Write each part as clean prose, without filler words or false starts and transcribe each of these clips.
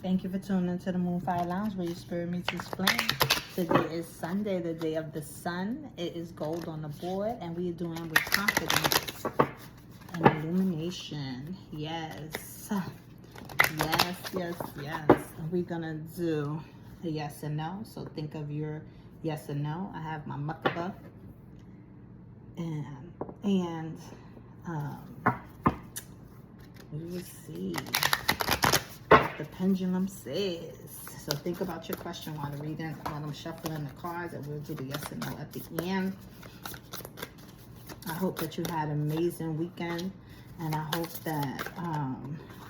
Thank you for tuning into the Moonfire Lounge where your spirit meets its flame. Today is Sunday, the day of the sun. It is gold on the board, and we are doing with confidence and illumination. Yes. Yes, yes, yes. And we're going to do a yes and no. So think of your yes and no. I have my Merkaba. And we will see what the pendulum says. So think about your question while I'm shuffling the cards, and we'll do the yes and no at the end. I hope that you had an amazing weekend, and I hope that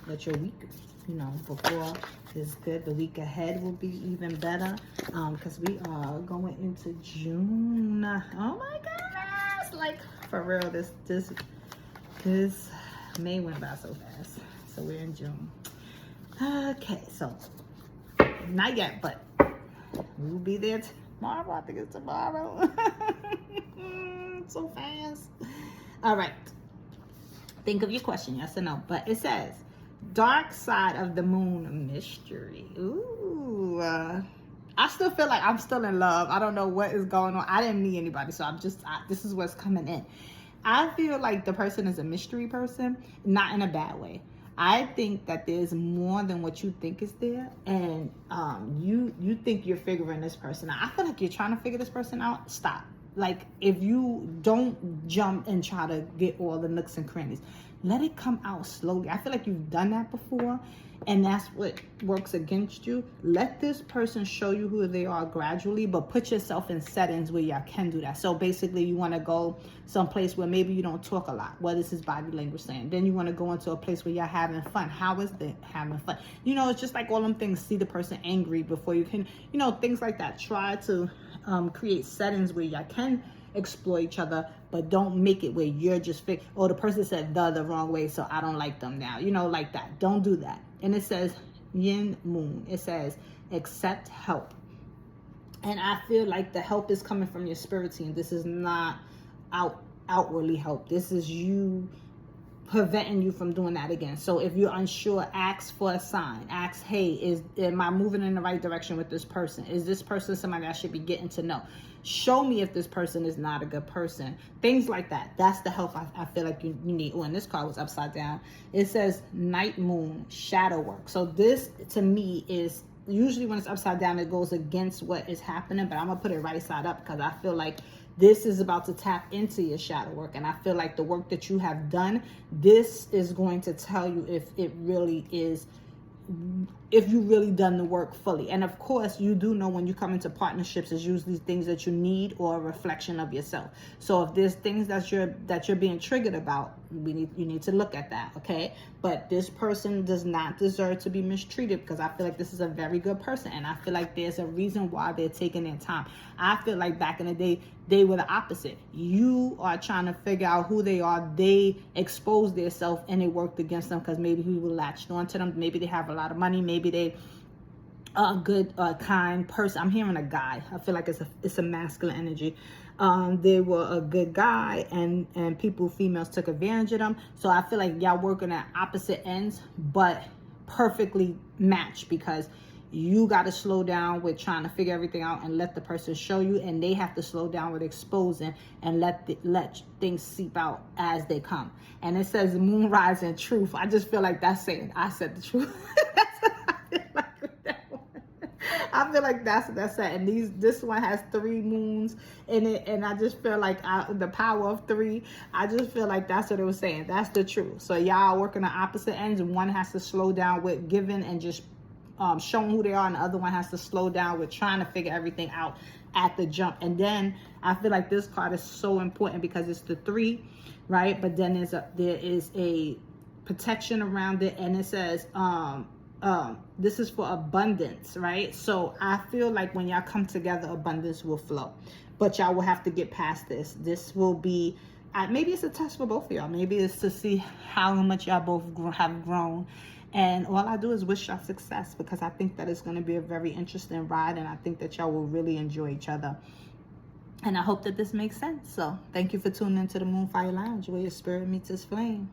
that your week, before is good. The week ahead will be even better, because we are going into June. Oh my goodness! Like, for real, this May went by so fast. So we're in June. Okay, so not yet, but we'll be there tomorrow. I think it's tomorrow. So fast. All right. Think of your question, yes or no. But it says, dark side of the moon mystery. Ooh. I still feel like I'm still in love. I don't know what is going on. I didn't meet anybody, so this is what's coming in. I feel like the person is a mystery person, not in a bad way. I think that there's more than what you think is there, and you think you're figuring this person out. I feel like you're trying to figure this person out. Stop. Like, if you don't jump and try to get all the nooks and crannies, let it come out slowly. I feel like you've done that before, and that's what works against you. Let this person show you who they are gradually, but put yourself in settings where y'all can do that. So basically, you want to go someplace where maybe you don't talk a lot. What is his body language saying? Then you want to go into a place where you're having fun. How is they having fun? It's just like all them things. See the person angry before you can, things like that. Try to create settings where y'all can explore each other, but don't make it where you're just the person said the wrong way, so I don't like them now, like that. Don't do that. And it says yin moon. It says accept help, and I feel like the help is coming from your spirit team. This is not outwardly help. This is you preventing you from doing that again. So if you're unsure, ask for a sign. Ask, hey, am I moving in the right direction with this person? Is this person somebody I should be getting to know? Show me if this person is not a good person. Things like that. That's the help I feel like you need. Oh, and this card was upside down. It says night moon, shadow work. So this, to me, is usually when it's upside down, it goes against what is happening, but I'm going to put it right side up because I feel like this is about to tap into your shadow work. And I feel like the work that you have done, this is going to tell you if it really is, if you really done the work fully. And of course, you do know when you come into partnerships, it's usually things that you need or a reflection of yourself. So if there's things that you're being triggered about, you need to look at that, okay? But this person does not deserve to be mistreated, because I feel like this is a very good person, and I feel like there's a reason why they're taking their time. I feel like back in the day, they were the opposite. You are trying to figure out who they are. They exposed themselves, and it worked against them because maybe we were latched onto them. Maybe they have a lot of money. Maybe they are a good, kind person. I'm hearing a guy. I feel like it's a masculine energy. They were a good guy, and females took advantage of them. So I feel like y'all working at opposite ends, but perfectly matched, because you got to slow down with trying to figure everything out and let the person show you, and they have to slow down with exposing and let things seep out as they come. And it says moon rising truth. I just feel like that's saying I said the truth. That's what I feel like with that one. I feel like that's it. And this one has 3 moons in it, and I just feel like the power of 3. I just feel like that's what it was saying. That's the truth. So y'all working on opposite ends, and one has to slow down with giving and just showing who they are, and the other one has to slow down with trying to figure everything out at the jump. And then I feel like this card is so important because it's the 3, right? But then there is a protection around it, and it says this is for abundance, right? So I feel like when y'all come together, abundance will flow, but y'all will have to get past this. This will be maybe it's a test for both of y'all. Maybe it's to see how much y'all both have grown. And all I do is wish y'all success, because I think that it's going to be a very interesting ride, and I think that y'all will really enjoy each other. And I hope that this makes sense. So thank you for tuning into the Moonfire Lounge, where your spirit meets its flame.